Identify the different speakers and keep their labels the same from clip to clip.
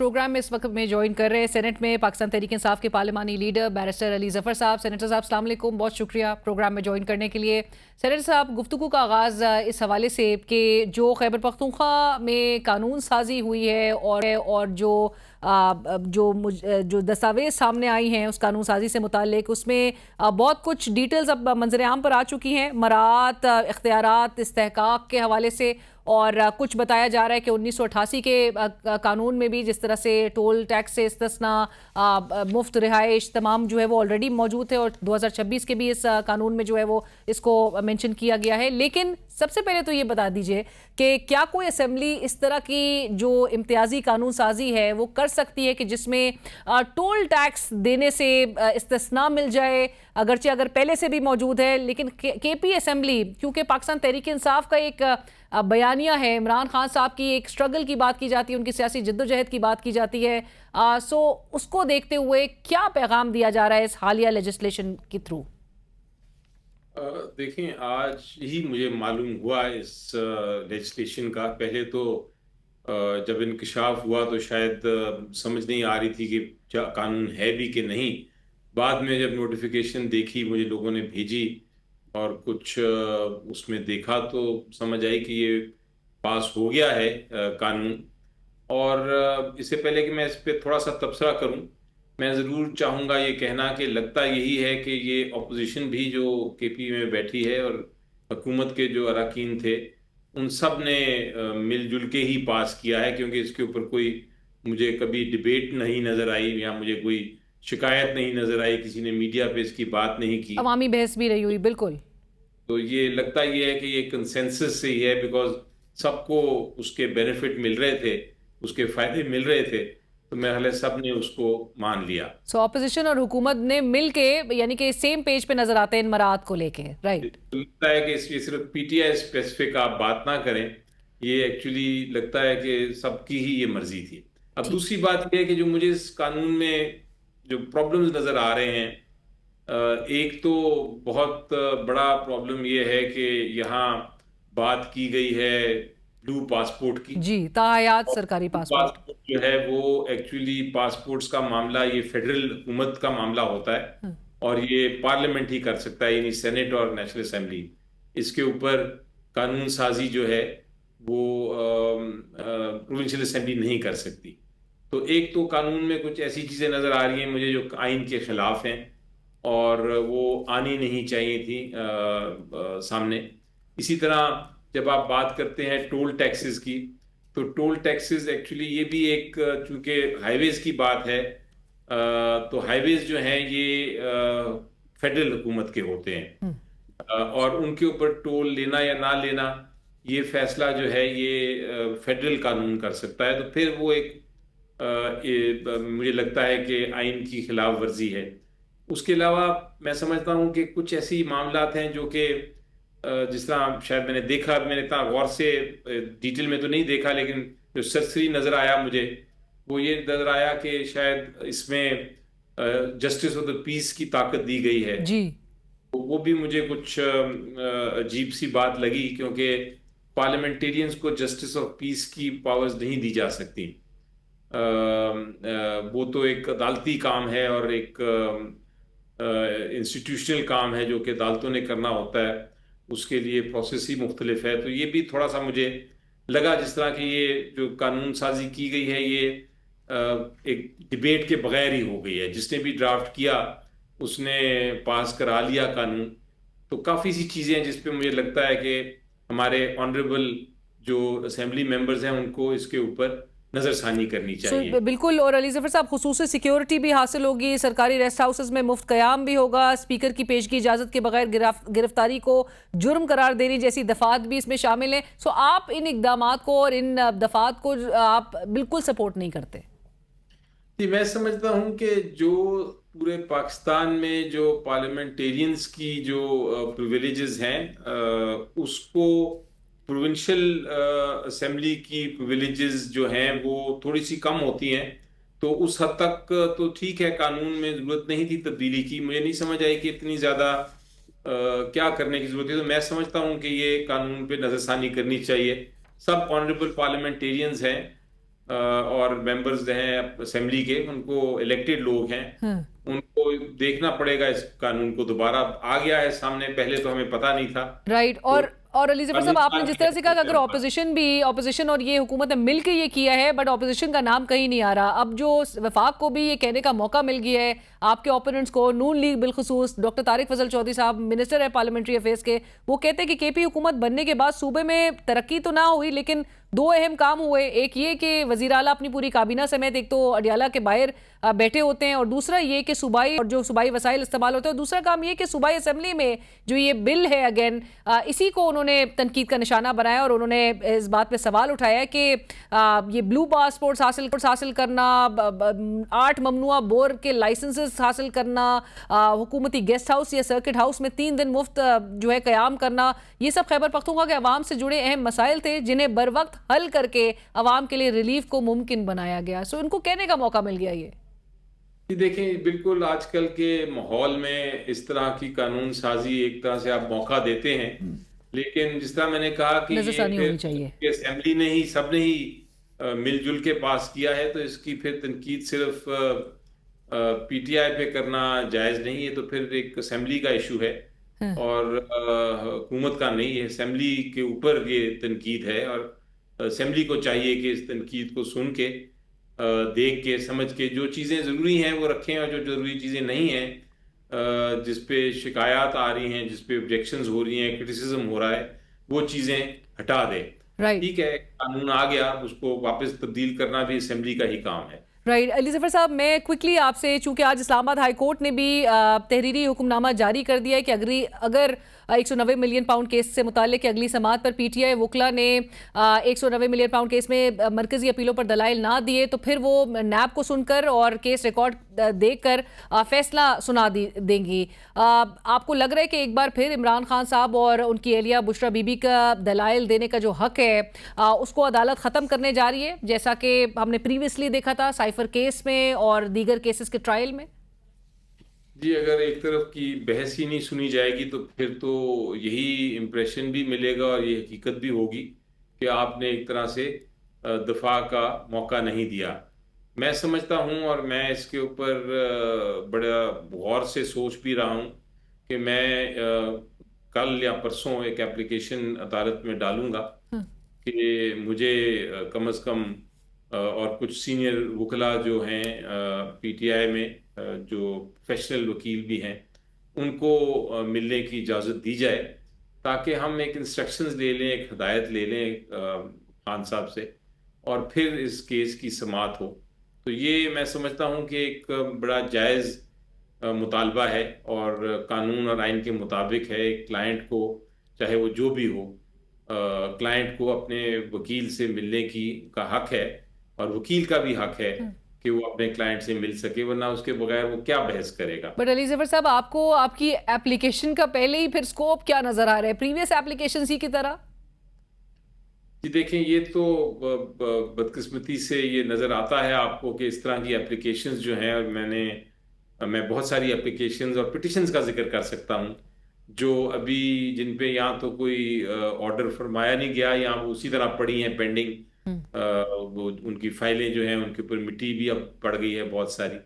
Speaker 1: Programme میں اس وقت میں جوائن کر رہے ہیں سینٹ میں پاکستان تحریک انصاف کے پارلیمانی لیڈر بیرسٹر علی ظفر صاحب. سینیٹر صاحب السلام علیکم, بہت شکریہ پروگرام میں جوائن کرنے کے لیے. سینیٹر صاحب, گفتگو کا آغاز اس حوالے سے کہ جو خیبر پختونخوا میں قانون سازی ہوئی ہے اور جو دستاویز سامنے آئی ہیں اس قانون سازی سے متعلق, اس میں بہت کچھ ڈیٹیلز اب منظر عام پر آ چکی ہیں, مراعات, اختیارات, استحقاق کے حوالے سے, اور کچھ بتایا جا رہا ہے کہ 1988 کے قانون میں بھی جس طرح سے ٹول ٹیکس سے استثناء, مفت رہائش تمام جو ہے وہ آلریڈی موجود تھے, اور 2026 کے بھی اس قانون میں جو ہے وہ اس کو مینشن کیا گیا ہے. لیکن سب سے پہلے تو یہ بتا دیجئے کہ کیا کوئی اسمبلی اس طرح کی جو امتیازی قانون سازی ہے وہ کر سکتی ہے کہ جس میں ٹول ٹیکس دینے سے استثناء مل جائے, اگرچہ اگر پہلے سے بھی موجود ہے, لیکن کے پی اسمبلی کیونکہ پاکستان تحریک انصاف کا ایک بیانیہ ہے, عمران خان صاحب کی ایک سٹرگل کی بات کی جاتی ہے, ان کی سیاسی جدوجہد کی بات کی جاتی ہے, سو اس کو دیکھتے ہوئے کیا پیغام دیا جا رہا ہے اس حالیہ لیجسلیشن کے تھرو؟
Speaker 2: دیکھیں, آج ہی مجھے معلوم ہوا اس لیجسلیشن کا. پہلے تو جب انکشاف ہوا تو شاید سمجھ نہیں آ رہی تھی کہ قانون ہے بھی کہ نہیں. بعد میں جب نوٹیفیکیشن دیکھی, مجھے لوگوں نے بھیجی اور کچھ اس میں دیکھا تو سمجھ آئی کہ یہ پاس ہو گیا ہے قانون. اور اس سے پہلے کہ میں اس پہ تھوڑا سا تبصرہ کروں, میں ضرور چاہوں گا یہ کہنا کہ لگتا یہی ہے کہ یہ اپوزیشن بھی جو کے پی میں بیٹھی ہے اور حکومت کے جو اراکین تھے ان سب نے مل جل کے ہی پاس کیا ہے, کیونکہ اس کے اوپر کوئی مجھے کبھی ڈیبیٹ نہیں نظر آئی یا مجھے کوئی شکایت نہیں نظر آئی, کسی نے میڈیا پہ اس کی بات نہیں کی,
Speaker 1: عوامی بحث بھی رہی ہوئی. بالکل,
Speaker 2: تو یہ لگتا یہ ہے کہ یہ کنسنسس سے ہی ہے, بیکاز سب کو اس کے بینیفٹ مل رہے تھے, اس کے فائدے مل رہے تھے, تو میرے سب نے اس کو مان لیا.
Speaker 1: سو اپوزیشن اور حکومت نے مل کے یعنی کہ سیم پیج پہ نظر آتے ہیں ان مراعات کو لے کے, رائٹ؟
Speaker 2: لگتا ہے کہ اس صرف پی ٹی آئی اسپیسیفک آپ بات نہ کریں, یہ ایکچولی لگتا ہے کہ سب کی ہی یہ مرضی تھی. اب دوسری بات یہ ہے کہ جو مجھے اس قانون میں جو پرابلمز نظر آ رہے ہیں, ایک تو بہت بڑا پرابلم یہ ہے کہ یہاں بات کی گئی ہے بلو پاسپورٹ کی.
Speaker 1: جی, تاحیات سرکاری پاسپورٹ
Speaker 2: جو ہے وہ ایکچولی پاسپورٹس کا معاملہ یہ فیڈرل حکومت کا معاملہ ہوتا ہے, اور یہ پارلیمنٹ ہی کر سکتا ہے, یعنی سینٹ اور نیشنل اسمبلی. اس کے اوپر قانون سازی جو ہے وہ پروونشل اسمبلی نہیں کر سکتی. تو ایک تو قانون میں کچھ ایسی چیزیں نظر آ رہی ہیں مجھے جو آئین کے خلاف ہیں اور وہ آنی نہیں چاہیے تھی سامنے. اسی طرح جب آپ بات کرتے ہیں ٹول ٹیکسز کی, تو ٹول ٹیکسز ایکچولی یہ بھی ایک, چونکہ ہائی ویز کی بات ہے, تو ہائی ویز جو ہیں یہ فیڈرل حکومت کے ہوتے ہیں, اور ان کے اوپر ٹول لینا یا نہ لینا یہ فیصلہ جو ہے یہ فیڈرل قانون کر سکتا ہے. تو پھر وہ ایک مجھے لگتا ہے کہ آئین کی خلاف ورزی ہے. اس کے علاوہ میں سمجھتا ہوں کہ کچھ ایسی معاملات ہیں جو کہ جس طرح شاید میں نے دیکھا, میں نے اتنا غور سے ڈیٹیل میں تو نہیں دیکھا, لیکن جو سرسری نظر آیا مجھے وہ یہ نظر آیا کہ شاید اس میں جسٹس آف دا پیس کی طاقت دی گئی ہے.
Speaker 1: جی,
Speaker 2: وہ بھی مجھے کچھ عجیب سی بات لگی, کیونکہ پارلیمنٹیرینز کو جسٹس آف پیس کی پاورز نہیں دی جا سکتی. وہ تو ایک عدالتی کام ہے اور ایک انسٹیٹیوشنل کام ہے جو کہ عدالتوں نے کرنا ہوتا ہے, اس کے لیے پروسیس ہی مختلف ہے. تو یہ بھی تھوڑا سا مجھے لگا جس طرح کہ یہ جو قانون سازی کی گئی ہے یہ ایک ڈیبیٹ کے بغیر ہی ہو گئی ہے. جس نے بھی ڈرافٹ کیا اس نے پاس کرا لیا قانون. تو کافی سی چیزیں ہیں جس پہ مجھے لگتا ہے کہ ہمارے آنریبل جو اسمبلی ممبرز ہیں ان کو اس کے اوپر نظر ثانی کرنی چاہیے.
Speaker 1: بالکل. اور علی ظفر صاحب, خصوصی سیکیورٹی بھی حاصل ہوگی, سرکاری ریسٹ ہاؤسز میں مفت قیام بھی ہوگا, اسپیکر کی پیشگی اجازت کے بغیر گرفتاری کو جرم قرار دینے جیسی دفعات بھی اس میں شامل ہیں. سو آپ ان اقدامات کو اور ان دفعات کو آپ بالکل سپورٹ نہیں کرتے؟
Speaker 2: جی, میں سمجھتا ہوں کہ جو پورے پاکستان میں جو پارلیمنٹیرینز کی جو پریویلیجز ہیں اس کو پروونشل اسمبلی کی پریویلیجز جو ہیں وہ تھوڑی سی کم ہوتی ہیں. تو اس حد تک تو ٹھیک ہے, قانون میں ضرورت نہیں تھی تبدیلی کی. مجھے نہیں سمجھ آئی کہ اتنی زیادہ کیا کرنے کی ضرورت ہے. تو میں سمجھتا ہوں کہ یہ قانون پہ نظر ثانی کرنی چاہیے. سب آنریبل پارلیمنٹیرینز ہیں اور ممبرز ہیں اسمبلی کے، ان کو الیکٹڈ لوگ ہیں،
Speaker 1: ہاں
Speaker 2: ان کو دیکھنا پڑے گا اس قانون کو، دوبارہ آ گیا ہے سامنے، پہلے تو ہمیں پتہ نہیں تھا.
Speaker 1: رائٹ.
Speaker 2: تو
Speaker 1: اور علی ظفر صاحب،
Speaker 2: قانون
Speaker 1: آپ نے
Speaker 2: سازی
Speaker 1: جس طرح سے کہا کہ اگر
Speaker 2: ہے.
Speaker 1: اپوزیشن اور یہ حکومت نے مل کے یہ کیا ہے، بٹ اپوزیشن کا نام کہیں نہیں آ رہا. اب جو وفاق کو بھی یہ کہنے کا موقع مل گیا ہے، آپ کے اوپوننٹس کو، نون لیگ بالخصوص ڈاکٹر طارق فضل چودھری صاحب منسٹر ہے پارلیمنٹری افیئرز کے، وہ کہتے ہیں کہ کے پی حکومت بننے کے بعد صوبے میں ترقی تو نہ ہوئی، لیکن دو اہم کام ہوئے. ایک یہ کہ وزیر اعلیٰ اپنی پوری کابینہ سمیت ایک تو اڈیالہ کے باہر بیٹھے ہوتے ہیں، اور دوسرا یہ کہ صوبائی وسائل استعمال ہوتے ہیں، اور دوسرا کام یہ کہ صوبائی اسمبلی میں جو یہ بل ہے اگین، اسی کو انہوں نے تنقید کا نشانہ بنایا، اور انہوں نے اس بات پہ سوال اٹھایا کہ یہ بلو پاسپورٹس حاصل کرنا، 8 ممنوعہ بور کے لائسنسز حاصل کرنا، حکومتی گیسٹ ہاؤس یا سرکٹ ہاؤس میں 3 دن مفت جو ہے قیام کرنا، یہ سب خیبر پختونخوا کے عوام سے جڑے اہم مسائل تھے جنہیں بر وقت حل کر کے عوام کے لیے ریلیف کو ممکن بنایا گیا. سو ان کو کہنے کا موقع مل گیا. یہ
Speaker 2: دیکھیں، بالکل آج کل کے ماحول میں اس طرح کی قانون سازی ایک طرح سے آپ موقع دیتے ہیں، لیکن جس طرح میں نے کہا کہ
Speaker 1: نظر
Speaker 2: یہ
Speaker 1: ثانی ہونی
Speaker 2: پھر
Speaker 1: چاہیے.
Speaker 2: اسمبلی نے ہی، سب نے ہی مل جل کے پاس کیا ہے، تو اس کی پھر تنقید صرف پی ٹی آئی پہ کرنا جائز نہیں ہے. تو پھر ایک اسمبلی کا ایشو ہے اور حکومت کا نہیں ہے، اسمبلی کے اوپر یہ تنقید ہے، اور اسمبلی کو چاہیے کہ اس تنقید کو سن کے، دیکھ کے، سمجھ کے جو چیزیں ضروری ہیں وہ رکھیں، اور جو ضروری چیزیں نہیں ہیں، جس پہ شکایات آ رہی ہیں، جس پہ آبجیکشنز ہو رہی ہیں، کرٹیسزم ہو رہا ہے، وہ چیزیں ہٹا دیں. ٹھیک ہے، قانون آ گیا، اس کو واپس تبدیل کرنا بھی اسمبلی کا ہی کام ہے.
Speaker 1: رائٹ. علی ظفر صاحب، میں کوئکلی آپ سے، چونکہ آج اسلام آباد ہائی کورٹ نے بھی تحریری حکم نامہ جاری کر دیا ہے کہ اگر 190 ملین پاؤنڈ کیس سے متعلق اگلی سماعت پر پی ٹی آئی وکلا نے 190 ملین پاؤنڈ کیس میں مرکزی اپیلوں پر دلائل نہ دیے تو پھر وہ نیب کو سن کر اور کیس ریکارڈ دیکھ کر فیصلہ سنا دیں گی. آپ کو لگ رہا ہے کہ ایک بار پھر عمران خان صاحب اور ان کی اہلیہ بشرا بی بی کا دلائل دینے کا جو حق ہے اس کو عدالت ختم کرنے جا رہی ہے، جیسا کہ ہم نے پریویسلی دیکھا تھا سائفر کیس میں اور دیگر کیسز کے ٹرائل میں؟
Speaker 2: جی، اگر ایک طرف کی بحث ہی نہیں سنی جائے گی تو پھر تو یہی امپریشن بھی ملے گا اور یہ حقیقت بھی ہوگی کہ آپ نے ایک طرح سے دفاع کا موقع نہیں دیا. میں سمجھتا ہوں، اور میں اس کے اوپر بڑا غور سے سوچ بھی رہا ہوں کہ میں کل یا پرسوں ایک اپلیکیشن عدالت میں ڈالوں گا کہ مجھے کم از کم اور کچھ سینئر وکلا جو ہیں پی ٹی آئی میں، جو پروفیشنل وکیل بھی ہیں، ان کو ملنے کی اجازت دی جائے، تاکہ ہم ایک انسٹرکشنز لے لیں، ایک ہدایت لے لیں خان صاحب سے، اور پھر اس کیس کی سماعت ہو. تو یہ میں سمجھتا ہوں کہ ایک بڑا جائز مطالبہ ہے، اور قانون اور آئین کے مطابق ہے. ایک کلائنٹ کو، چاہے وہ جو بھی ہو، کلائنٹ کو اپنے وکیل سے ملنے کا حق ہے، اور وکیل کا بھی حق ہے کہ وہ اپنے کلائنٹ سے مل سکے، ورنہ اس کے بغیر وہ کیا بحث کرے گا.
Speaker 1: بٹ علی ظفر صاحب، آپ کو آپ کی اپلیکیشن کا پہلے ہی پھر سکوپ کیا نظر آ رہا ہے پریویس اپلیکیشن ہی کی طرح؟
Speaker 2: جی دیکھیں، یہ تو بدقسمتی سے یہ نظر آتا ہے آپ کو کہ اس طرح کی اپلیکیشنز جو ہیں، اور میں بہت ساری اپلیکیشنز اور پٹیشنز کا ذکر کر سکتا ہوں جو ابھی، جن پہ یا تو کوئی آرڈر فرمایا نہیں گیا، یا وہ اسی طرح پڑی ہیں پینڈنگ. وہ ان کی فائلیں جو ہیں ان کے اوپر مٹی بھی اب پڑ گئی ہے بہت ساری،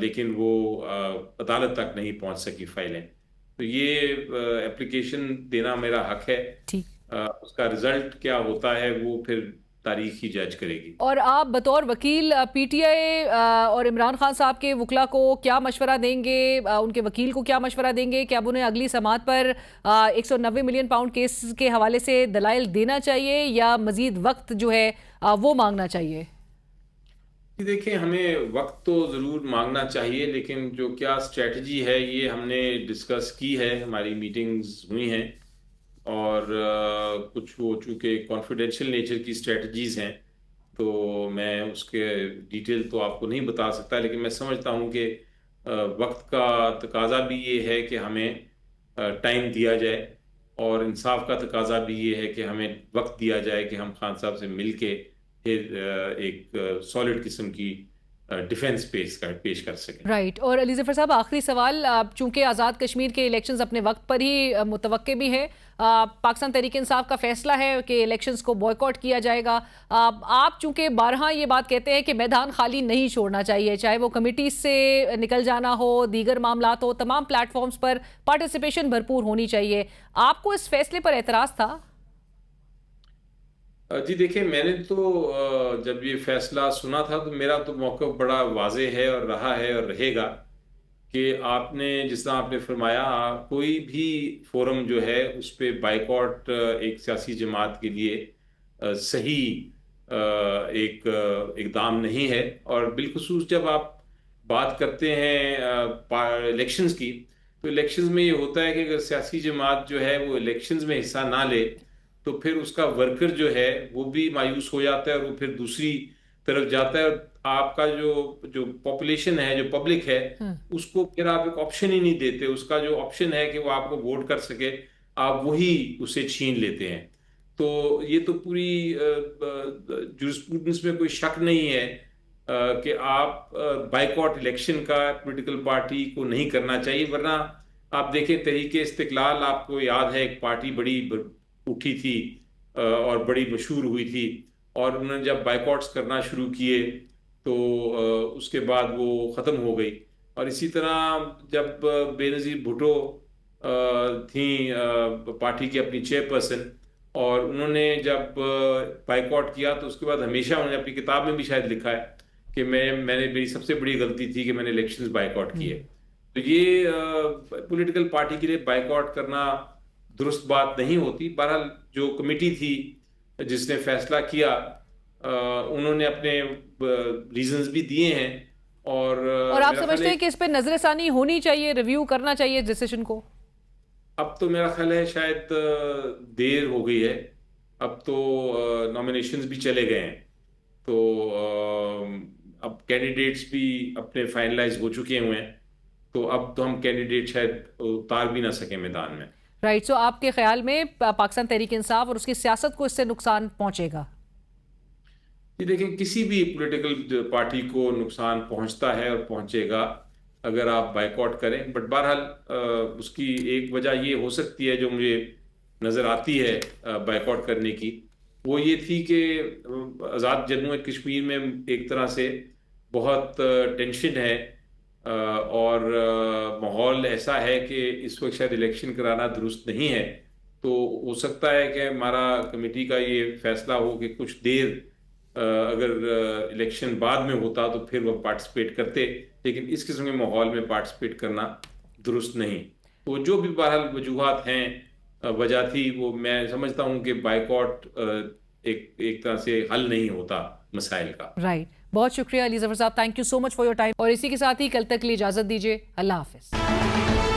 Speaker 2: لیکن وہ عدالت تک نہیں پہنچ سکی فائلیں. تو یہ اپلیکیشن دینا میرا حق ہے. اس کا رزلٹ کیا ہوتا ہے وہ پھر تاریخ ہی جج کرے گی. اور
Speaker 1: آپ بطور وکیل پی ٹی آئی اور عمران خان صاحب کے وکلا کو کیا مشورہ دیں گے، ان کے وکیل کو کیا مشورہ دیں گے کہ اب انہیں اگلی سماعت پر 190 ملین پاؤنڈ کیس کے حوالے سے دلائل دینا چاہیے یا مزید وقت جو ہے وہ مانگنا چاہیے؟
Speaker 2: دیکھیں، ہمیں وقت تو ضرور مانگنا چاہیے، لیکن جو کیا اسٹریٹجی ہے یہ ہم نے ڈسکس کی ہے، ہماری میٹنگز ہوئی ہیں، اور کچھ وہ چونکہ کانفیڈینشیل نیچر کی اسٹریٹجیز ہیں تو میں اس کے ڈیٹیل تو آپ کو نہیں بتا سکتا، لیکن میں سمجھتا ہوں کہ وقت کا تقاضا بھی یہ ہے کہ ہمیں ٹائم دیا جائے، اور انصاف کا تقاضا بھی یہ ہے کہ ہمیں وقت دیا جائے کہ ہم خان صاحب سے مل کے پھر ایک سالڈ قسم کی ڈیفینس پیش کر سکیں.
Speaker 1: رائٹ. اور علی ظفر صاحب آخری سوال، چونکہ آزاد کشمیر کے الیکشنز اپنے وقت پر ہی متوقع بھی ہے، پاکستان تحریک انصاف کا فیصلہ ہے کہ الیکشنز کو بوائیکاٹ کیا جائے گا. آپ چونکہ بارہا یہ بات کہتے ہیں کہ میدان خالی نہیں چھوڑنا چاہیے، چاہے وہ کمیٹیز سے نکل جانا ہو، دیگر معاملات ہو، تمام پلیٹ فارمز پر پارٹیسپیشن بھرپور ہونی چاہیے، آپ کو اس فیصلے پر اعتراض تھا؟
Speaker 2: جی دیکھیں، میں نے تو جب یہ فیصلہ سنا تھا تو میرا تو موقف بڑا واضح ہے اور رہا ہے اور رہے گا کہ آپ نے جس طرح آپ نے فرمایا، کوئی بھی فورم جو ہے اس پہ بائیکاٹ ایک سیاسی جماعت کے لیے صحیح ایک اقدام نہیں ہے. اور بالخصوص جب آپ بات کرتے ہیں الیکشنز کی، تو الیکشنز میں یہ ہوتا ہے کہ اگر سیاسی جماعت جو ہے وہ الیکشنز میں حصہ نہ لے تو پھر اس کا ورکر جو ہے وہ بھی مایوس ہو جاتا ہے اور وہ پھر دوسری طرف جاتا ہے، اور آپ کا جو پاپولیشن ہے، جو پبلک ہے، اس کو پھر آپ ایک آپشن ہی نہیں دیتے. اس کا جو آپشن ہے کہ وہ آپ کو ووٹ کر سکے، آپ وہی اسے چھین لیتے ہیں. تو یہ تو پوری جورسپروڈنس میں کوئی شک نہیں ہے کہ آپ بائیکاٹ الیکشن کا پولیٹیکل پارٹی کو نہیں کرنا چاہیے. ورنہ آپ دیکھیں تحریک استقلال، آپ کو یاد ہے ایک پارٹی بڑی اٹھی تھی اور بڑی مشہور ہوئی تھی، اور انہوں نے جب بائیکاٹس کرنا شروع کیے تو اس کے بعد وہ ختم ہو گئی. اور اسی طرح جب بے نظیر بھٹو تھیں پارٹی کی اپنی چیئر پرسن، اور انہوں نے جب بائیکاٹ کیا تو اس کے بعد ہمیشہ انہوں نے اپنی کتاب میں بھی شاید لکھا ہے کہ میں نے میری سب سے بڑی غلطی تھی کہ میں نے الیکشنز بائیکاٹ کیے. تو یہ پولیٹیکل پارٹی کے لیے بائیکاٹ کرنا درست بات نہیں ہوتی. بہرحال جو کمیٹی تھی جس نے فیصلہ کیا، انہوں نے اپنے ریزنز بھی دیے ہیں. اور
Speaker 1: آپ سمجھتے ہیں کہ اس پہ نظر ثانی ہونی چاہیے، ریویو کرنا چاہیے ڈیسیشن کو؟
Speaker 2: اب تو میرا خیال ہے شاید دیر ہو گئی ہے. اب تو نامینیشنز بھی چلے گئے ہیں، تو اب کینڈیڈیٹس بھی اپنے فائنلائز ہو چکے ہوئے ہیں، تو اب تو ہم کینڈیڈیٹ شاید اتار بھی نہ سکیں میدان میں.
Speaker 1: رائٹ. سو آپ کے خیال میں پاکستان تحریک انصاف اور اس کی سیاست کو اس سے نقصان پہنچے گا؟
Speaker 2: جی دیکھیں، کسی بھی پولیٹیکل پارٹی کو نقصان پہنچتا ہے اور پہنچے گا اگر آپ بائیکاٹ کریں. بٹ بہرحال اس کی ایک وجہ یہ ہو سکتی ہے جو مجھے نظر آتی ہے بائیکاٹ کرنے کی، وہ یہ تھی کہ آزاد جموں کشمیر میں ایک طرح سے بہت ٹینشن ہے، اور ماحول ایسا ہے کہ اس وقت شاید الیکشن کرانا درست نہیں ہے. تو ہو سکتا ہے کہ ہمارا کمیٹی کا یہ فیصلہ ہو کہ کچھ دیر اگر الیکشن بعد میں ہوتا تو پھر وہ پارٹیسپیٹ کرتے، لیکن اس قسم کے ماحول میں پارٹیسپیٹ کرنا درست نہیں. تو جو بھی بہرحال وجوہات ہیں، وجہ تھی، وہ میں سمجھتا ہوں کہ بائیکاٹ ایک طرح سے حل نہیں ہوتا مسائل کا.
Speaker 1: رائٹ. بہت شکریہ علی ظفر صاحب، thank you so much for your time. اور اسی کے ساتھ ہی کل تک کے لیے اجازت دیجیے. اللہ حافظ.